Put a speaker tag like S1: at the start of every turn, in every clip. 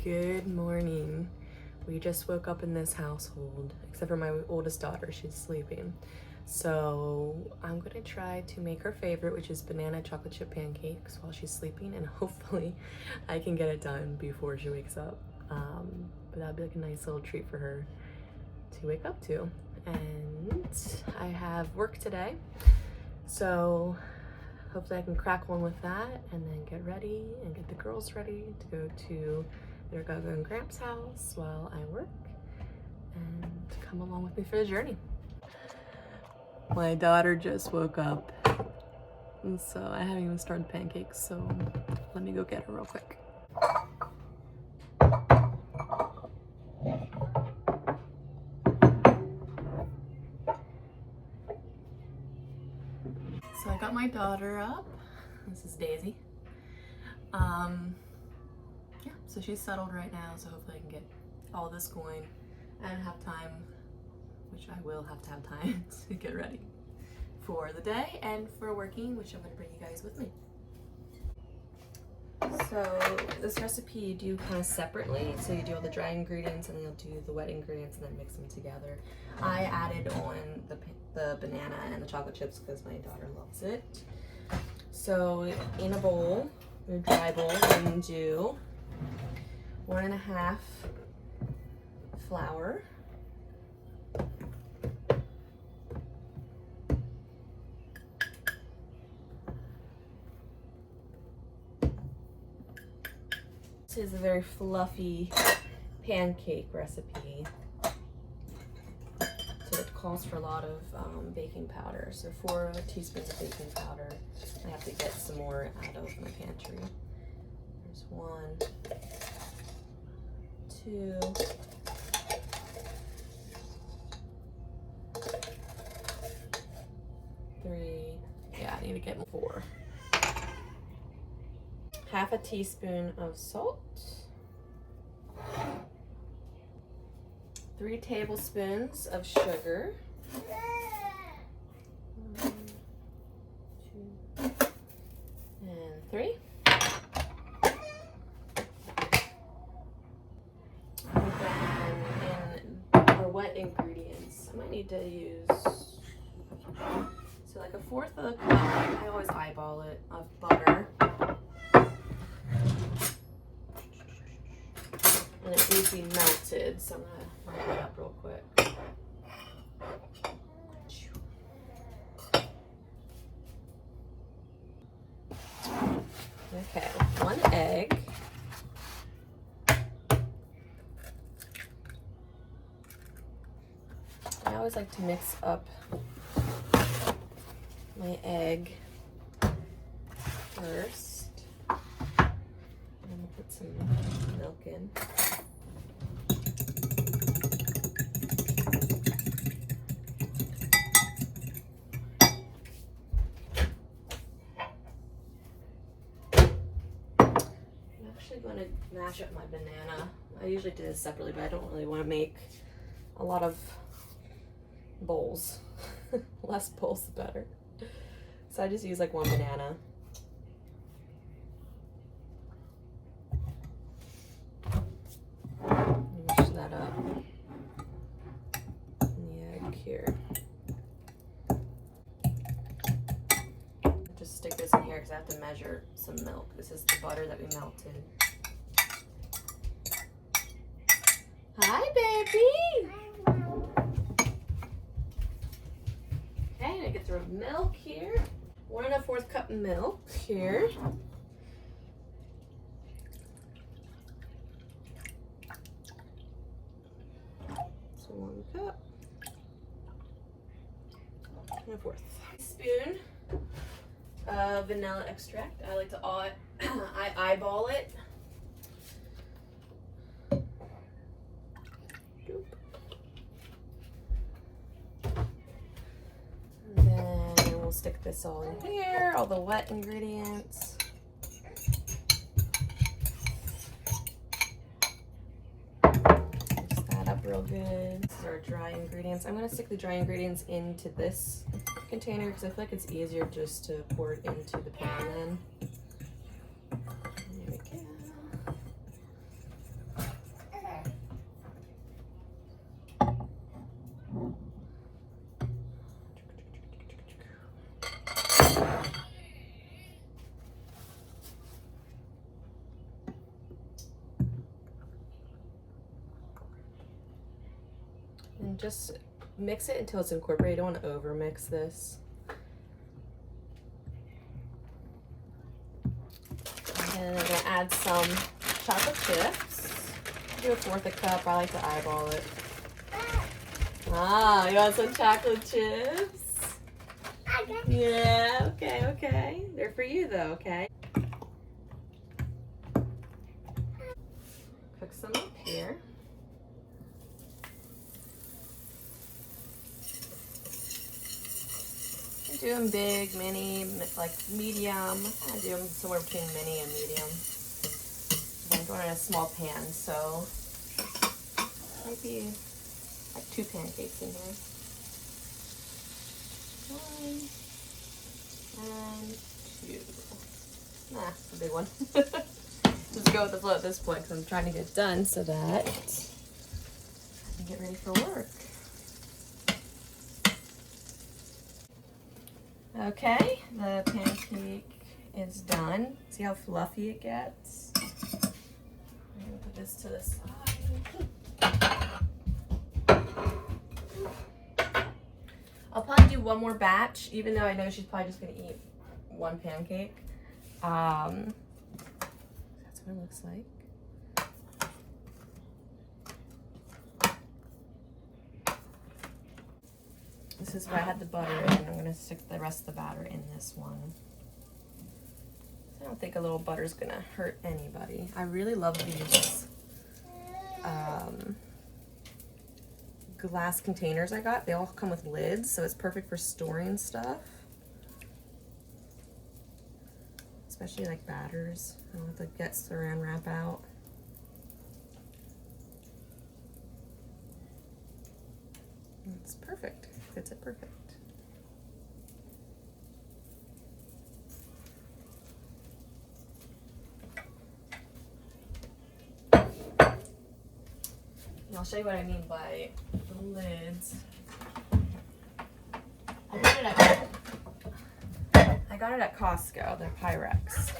S1: Good morning. We just woke up in this household, except for my oldest daughter, she's sleeping. So I'm gonna try to make her favorite, which is banana chocolate chip pancakes while she's sleeping, and hopefully I can get it done before she wakes up. But that'd be like a nice little treat for her to wake up to. And I have work today, so hopefully I can crack one with that and then get ready and get the girls ready to go to their Gaga and Gramps' house while I work, and come along with me for the journey. My daughter just woke up, and so I haven't even started pancakes, so let me go get her real quick. So I got my daughter up. This is Daisy. Yeah, so she's settled right now, so hopefully I can get all this going and have time, which I will have to have time to get ready for the day and for working, which I'm going to bring you guys with me. So this recipe you do kind of separately, so you do all the dry ingredients and then you'll do the wet ingredients and then mix them together. I added on the banana and the chocolate chips because my daughter loves it. So in a bowl, your dry bowl, you can do 1.5 flour, this is a very fluffy pancake recipe, so it calls for a lot of baking powder. So 4 teaspoons of baking powder. I have to get some more out of my pantry. There's 1, 2, 3. Yeah, I need to get 4. 1/2 teaspoon of salt. 3 tablespoons of sugar. 1, 2, and 3. And then in our wet ingredients, I might need to use, so like 1/4 of a cup, I always eyeball it, of butter. And it needs to be melted, so I'm gonna mix it up real quick. Okay, 1 egg. I always like to mix up my egg first. I'm gonna put some milk in. I'm actually going to mash up my banana. I usually do this separately, but I don't really want to make a lot of bowls. Less bowls the better. So I just use like 1 banana. Mash that up. And the egg here. Just stick this in here because I have to measure some milk. This is the butter that we melted. Hi, baby! Okay, I get through milk here. 1 1/4 cup milk here. So 1 cup. 1 1/4. Spoon of vanilla extract. I like to I eyeball it. And then we'll stick this all in here, all the wet ingredients. Mix that up real good. This is our dry ingredients. I'm gonna stick the dry ingredients into this container because I feel like it's easier just to pour it into the pan then. There we go. just mix it until it's incorporated. I don't want to over mix this. And I'm gonna add some chocolate chips. Do 1/4 cup. I like to eyeball it. Ah, you want some chocolate chips? Yeah, okay, okay. They're for you though, okay? Cook some up here. I do them big, mini, like medium. I do them somewhere between mini and medium. I'm going in a small pan, so maybe like 2 pancakes in here. 1 and 2. Nah, it's a big one. Just go with the flow at this point because I'm trying to get done so that I can get ready for work. Okay, the pancake is done. See how fluffy it gets? I'm gonna put this to the side. I'll probably do one more batch, even though I know she's probably just gonna eat 1 pancake. That's what it looks like. This is where I had the butter in. I'm gonna stick the rest of the batter in this one. I don't think a little butter is gonna hurt anybody. I really love these glass containers I got. They all come with lids, so it's perfect for storing stuff. Especially like batters. I don't have to get saran wrap out. It's perfect. Fits it perfect. And I'll show you what I mean by the lids. I got it at Costco. They're Pyrex.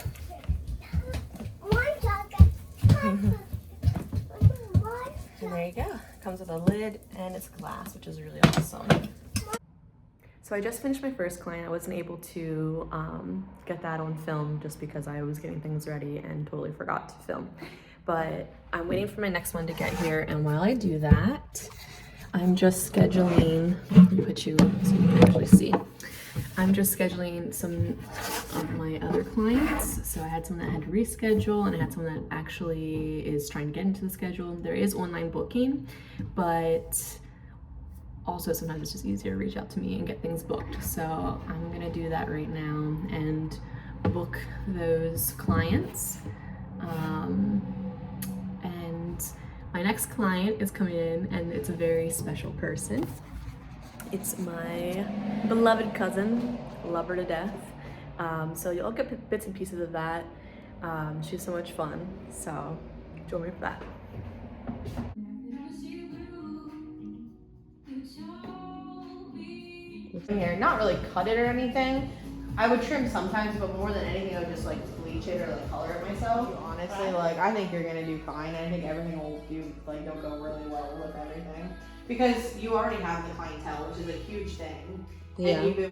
S1: And there you go. It comes with a lid and it's glass, which is really awesome. So I just finished my first client. I wasn't able to get that on film just because I was getting things ready and totally forgot to film. But I'm waiting for my next one to get here, and while I do that, I'm just scheduling, let me put you so you can actually see. I'm just scheduling some of my other clients. So I had someone that had to reschedule, and I had someone that actually is trying to get into the schedule. There is online booking, but also sometimes it's just easier to reach out to me and get things booked. So I'm gonna do that right now and book those clients. And my next client is coming in, and it's a very special person. It's my beloved cousin, love her to death. So you'll get bits and pieces of that. She's so much fun, so join me for that. Here, not really cut it or anything. I would trim sometimes, but more than anything, I would just like bleach it or like color it myself. Honestly, like I think you're gonna do fine. I think everything will do like you'll go really well with everything because you already have the clientele, which is a huge thing. Yeah. And you've been